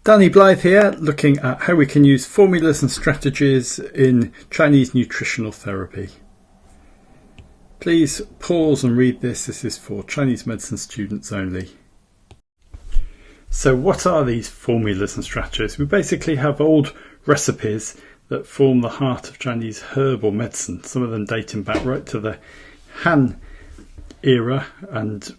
Danny Blythe here, looking at how we can use formulas and strategies in Chinese nutritional therapy. Please pause and read this. This is for Chinese medicine students only. So what are these formulas and strategies? We basically have old recipes that form the heart of Chinese herbal medicine, some of them dating back right to the Han era and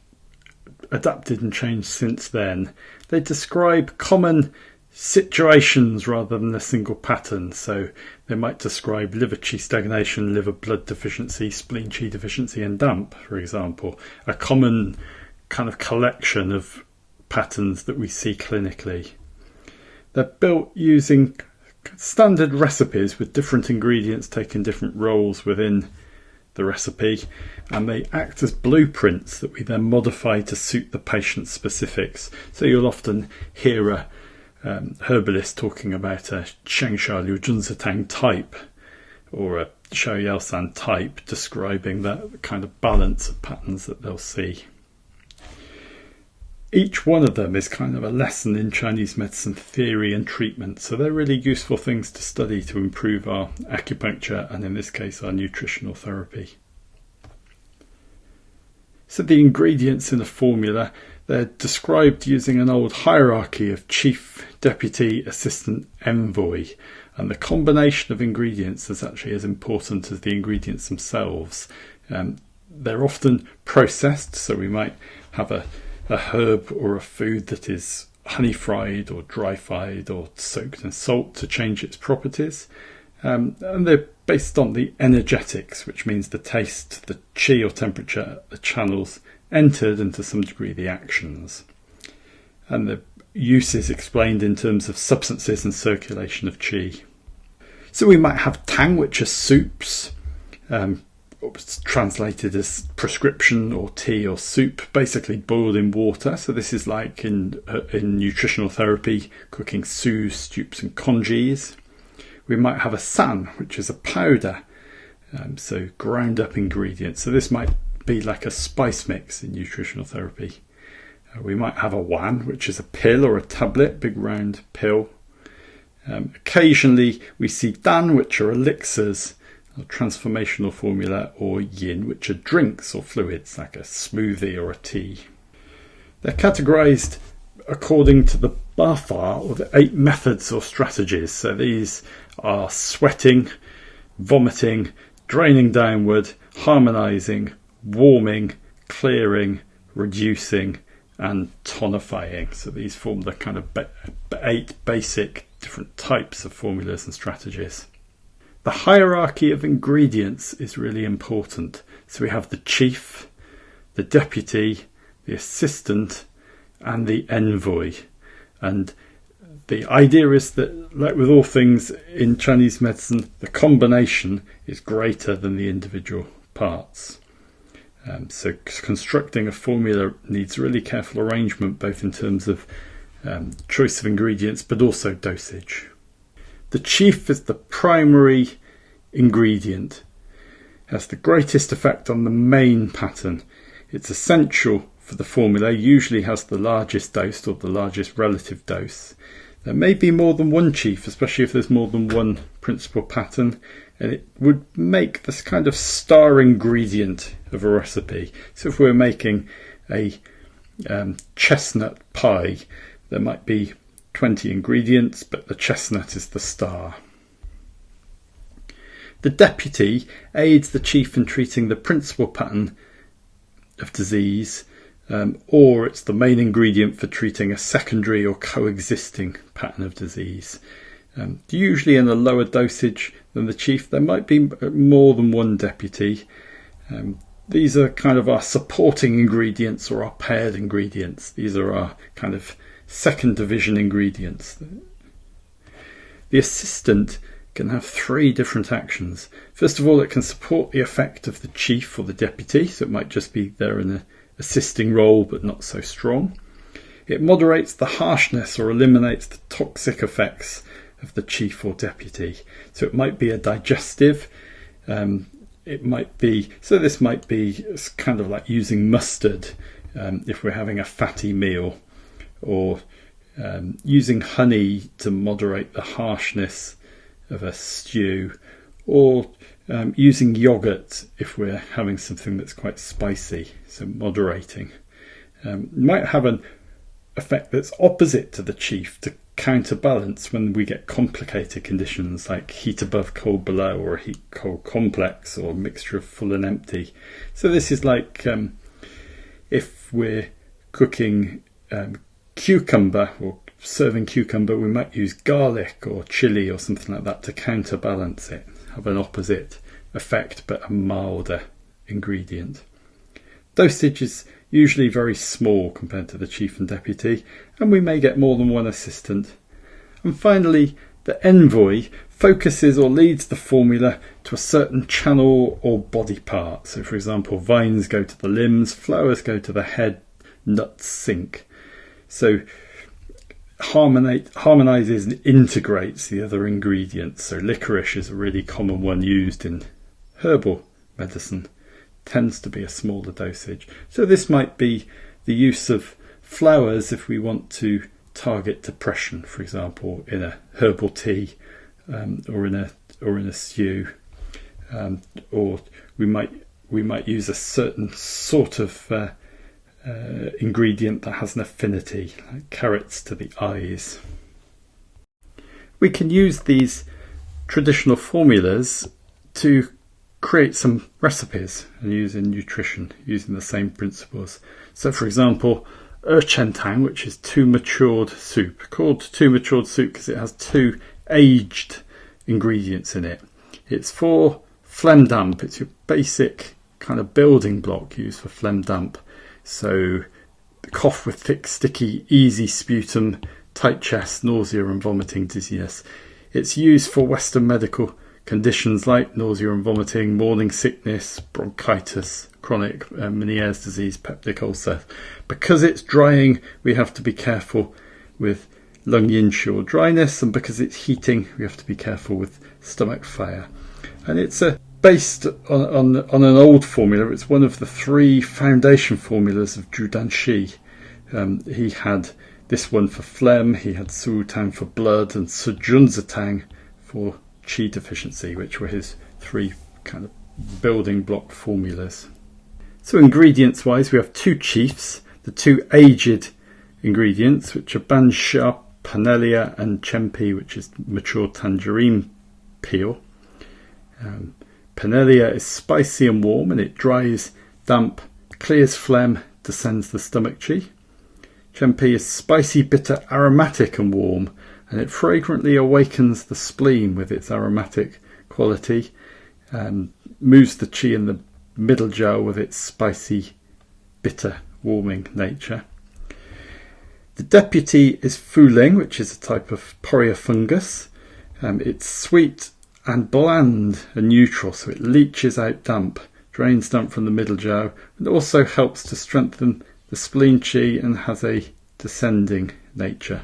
adapted and changed since then. They describe common situations rather than a single pattern. So they might describe liver qi stagnation, liver blood deficiency, spleen qi deficiency and damp, for example. A common kind of collection of patterns that we see clinically. They're built using standard recipes with different ingredients taking different roles within the recipe, and they act as blueprints that we then modify to suit the patient's specifics. So you'll often hear a herbalist talking about a Shengsha Liu Junzitang type or a Shao Yaosan type, describing that kind of balance of patterns that they'll see. Each one of them is kind of a lesson in Chinese medicine theory and treatment, so they're really useful things to study to improve our acupuncture and in this case our nutritional therapy. So the ingredients in a formula, they're described using an old hierarchy of chief, deputy, assistant, envoy, and the combination of ingredients is actually as important as the ingredients themselves. They're often processed, so we might have a herb or a food that is honey fried or dry fried or soaked in salt to change its properties, and they're based on the energetics, which means the taste, the qi or temperature, the channels entered, and to some degree the actions, and the use is explained in terms of substances and circulation of qi. So we might have tang, which are soups, it's translated as prescription or tea or soup, basically boiled in water. So this is like in nutritional therapy, cooking sous, stupes and congees. We might have a san, which is a powder, so ground up ingredients. So this might be like a spice mix in nutritional therapy. We might have a wan, which is a pill or a tablet, big round pill. Occasionally we see dan, which are elixirs, transformational formula, or yin, which are drinks or fluids like a smoothie or a tea. They're categorized according to the Bafa, or the 8 methods or strategies. So these are sweating, vomiting, draining downward, harmonizing, warming, clearing, reducing and tonifying. So these form the kind of 8 basic different types of formulas and strategies. The hierarchy of ingredients is really important. So we have the chief, the deputy, the assistant and the envoy. And the idea is that, like with all things in Chinese medicine, the combination is greater than the individual parts. So constructing a formula needs really careful arrangement, both in terms of choice of ingredients but also dosage. The chief is the primary ingredient, has the greatest effect on the main pattern. It's essential for the formula, usually has the largest dose or the largest relative dose. There may be more than one chief, especially if there's more than one principal pattern, and it would make this kind of star ingredient of a recipe. So if we're making a chestnut pie, there might be 20 ingredients, but the chestnut is the star. The deputy aids the chief in treating the principal pattern of disease, or it's the main ingredient for treating a secondary or coexisting pattern of disease. Usually in a lower dosage than the chief, there might be more than one deputy. These are kind of our supporting ingredients or our paired ingredients. These are our kind of second division ingredients. The assistant can have 3 different actions. First of all, it can support the effect of the chief or the deputy, so it might just be there in an assisting role but not so strong. It moderates the harshness or eliminates the toxic effects of the chief or deputy. So it might be a digestive, it might be, so this might be kind of like using mustard if we're having a fatty meal, or using honey to moderate the harshness of a stew, or using yogurt if we're having something that's quite spicy, so moderating. Might have an effect that's opposite to the chief to counterbalance when we get complicated conditions like heat above, cold below, or a heat cold complex, or a mixture of full and empty. So this is like if we're cooking cucumber or serving cucumber, we might use garlic or chili or something like that to counterbalance it, have an opposite effect but a milder ingredient. Dosage is usually very small compared to the chief and deputy, and we may get more than one assistant. And finally, the envoy focuses or leads the formula to a certain channel or body part. So for example, vines go to the limbs, flowers go to the head, nuts sink. So harmonizes and integrates the other ingredients. So licorice is a really common one used in herbal medicine. Tends to be a smaller dosage. So this might be the use of flowers if we want to target depression, for example, in a herbal tea, or in a stew, or we might use a certain sort of ingredient that has an affinity, like carrots to the eyes. We can use these traditional formulas to create some recipes and use in nutrition using the same principles. So for example, Tang, which is two matured soup, called two matured soup because it has two aged ingredients in it. It's for phlegm damp. It's your basic kind of building block used for phlegm damp. So cough with thick, sticky, easy sputum, tight chest, nausea and vomiting, dizziness. It's used for Western medical conditions like nausea and vomiting, morning sickness, bronchitis, chronic Meniere's disease, peptic ulcer. Because it's drying, we have to be careful with lung yin-shu or dryness, and because it's heating, we have to be careful with stomach fire. And it's based on an old formula. It's one of the three foundation formulas of Zhu Danxi. He had this one for phlegm, he had Su Tang for blood, and Su Junzi Tang for qi deficiency, which were his three kind of building block formulas. So ingredients wise, we have two chiefs, the two aged ingredients, which are Bansha, Panelia, and Chempi, which is mature tangerine peel. Panelia is spicy and warm, and it dries, damp, clears phlegm, descends the stomach qi. Chempi is spicy, bitter, aromatic and warm, and it fragrantly awakens the spleen with its aromatic quality, moves the qi in the middle jiao with its spicy, bitter, warming nature. The deputy is Fuling, which is a type of poria fungus. It's sweet and bland and neutral, so it leaches out damp, drains damp from the middle jiao, and also helps to strengthen the spleen qi and has a descending nature.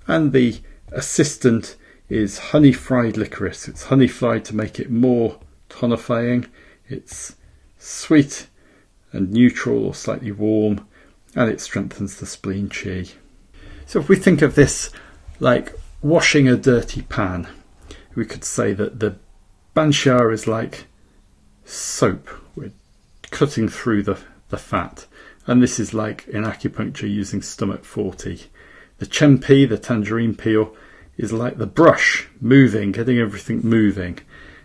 And the assistant is honey fried licorice. It's honey fried to make it more tonifying. It's sweet and neutral or slightly warm, and it strengthens the spleen qi. So if we think of this like washing a dirty pan, we could say that the Bansha is like soap. We're cutting through the fat. And this is like in acupuncture using stomach 40. The Chempi, the tangerine peel, is like the brush, moving, getting everything moving.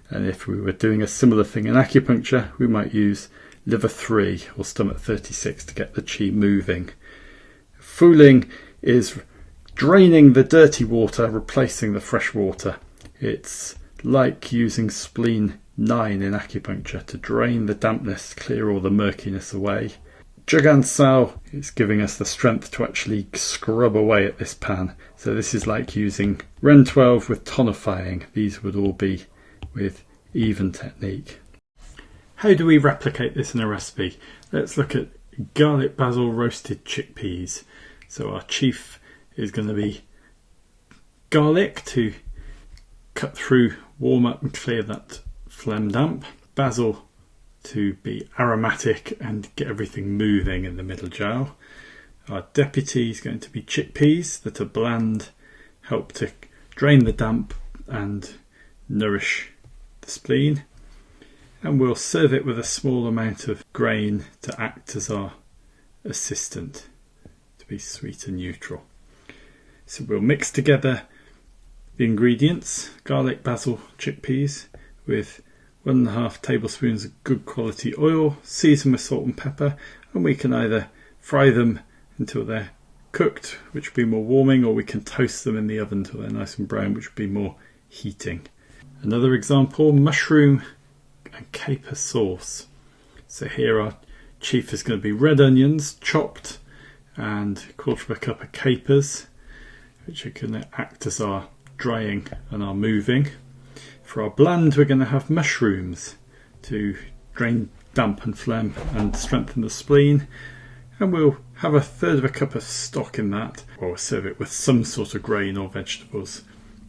And if we were doing a similar thing in acupuncture, we might use liver 3 or stomach 36 to get the qi moving. Fuling is draining the dirty water, replacing the fresh water. It's like using spleen 9 in acupuncture to drain the dampness, clear all the murkiness away. Zhegan Sao is giving us the strength to actually scrub away at this pan. So this is like using Ren 12 with tonifying. These would all be with even technique. How do we replicate this in a recipe? Let's look at garlic basil roasted chickpeas. So our chief is going to be garlic to cut through, warm up and clear that phlegm damp. Basil to be aromatic and get everything moving in the middle jiao. Our deputy is going to be chickpeas that are bland, help to drain the damp and nourish the spleen. And we'll serve it with a small amount of grain to act as our assistant, to be sweet and neutral. So we'll mix together the ingredients, garlic, basil, chickpeas, with 1.5 tablespoons of good quality oil, season with salt and pepper, and we can either fry them until they're cooked, which will be more warming, or we can toast them in the oven until they're nice and brown, which will be more heating. Another example, mushroom and caper sauce. So here our chief is going to be red onions chopped and 1/4 cup of capers, which are going to act as our drying and our moving. For our bland, we're going to have mushrooms to drain damp and phlegm and strengthen the spleen. And we'll have 1/3 cup of stock in that, or we'll serve it with some sort of grain or vegetables.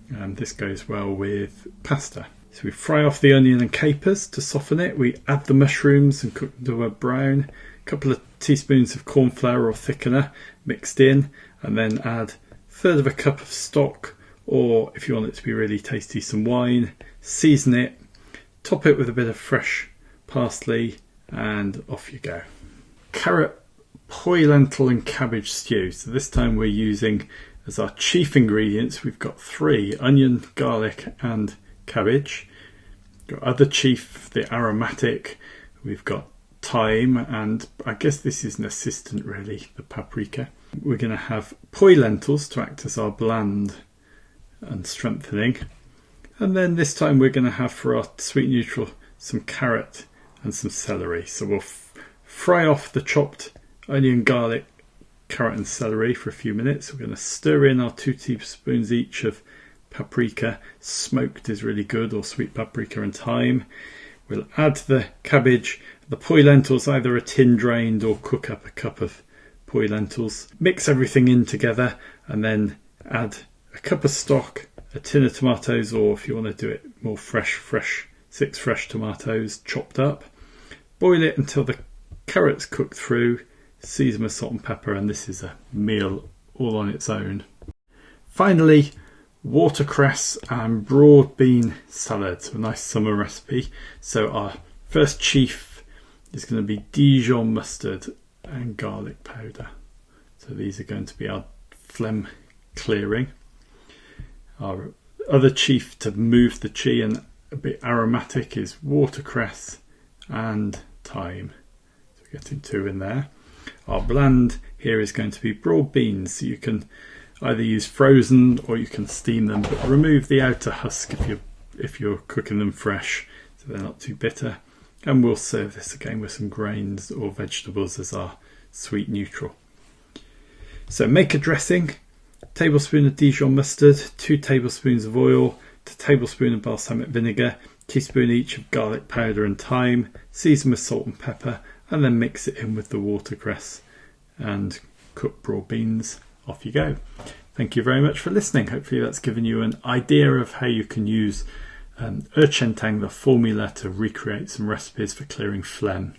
And this goes well with pasta. So we fry off the onion and capers to soften it. We add the mushrooms and cook them to a brown. A couple of teaspoons of corn flour or thickener mixed in, and then add 1/3 cup of stock, or if you want it to be really tasty, some wine. Season it, top it with a bit of fresh parsley, and off you go. Carrot, poi, lentil and cabbage stew. So this time we're using as our chief ingredients, we've got 3: onion, garlic and cabbage. Got other chief, the aromatic, we've got thyme, and I guess this is an assistant really, the paprika. We're going to have poi lentils to act as our bland and strengthening. And then this time we're going to have for our sweet neutral some carrot and some celery. So we'll fry off the chopped onion, garlic, carrot and celery for a few minutes. We're going to stir in our 2 teaspoons each of paprika. Smoked is really good, or sweet paprika and thyme. We'll add the cabbage, the poi lentils, either a tin drained or cook up a cup of poi lentils. Mix everything in together and then add a cup of stock, a tin of tomatoes, or if you want to do it more fresh, 6 fresh tomatoes chopped up. Boil it until the carrots cook through, season with salt and pepper, and this is a meal all on its own. Finally, watercress and broad bean salad, so a nice summer recipe. So our first chief is going to be Dijon mustard and garlic powder. So these are going to be our phlegm clearing. Our other chief to move the chi and a bit aromatic is watercress and thyme. So we're getting 2 in there. Our bland here is going to be broad beans. So you can either use frozen or you can steam them, but remove the outer husk if you're cooking them fresh, so they're not too bitter. And we'll serve this again with some grains or vegetables as our sweet neutral. So make a dressing: tablespoon of Dijon mustard, 2 tablespoons of oil, a tablespoon of balsamic vinegar, teaspoon each of garlic powder and thyme, season with salt and pepper, and then mix it in with the watercress and cook broad beans. Off you go. Thank you very much for listening. Hopefully that's given you an idea of how you can use Yangsheng, the formula, to recreate some recipes for clearing phlegm.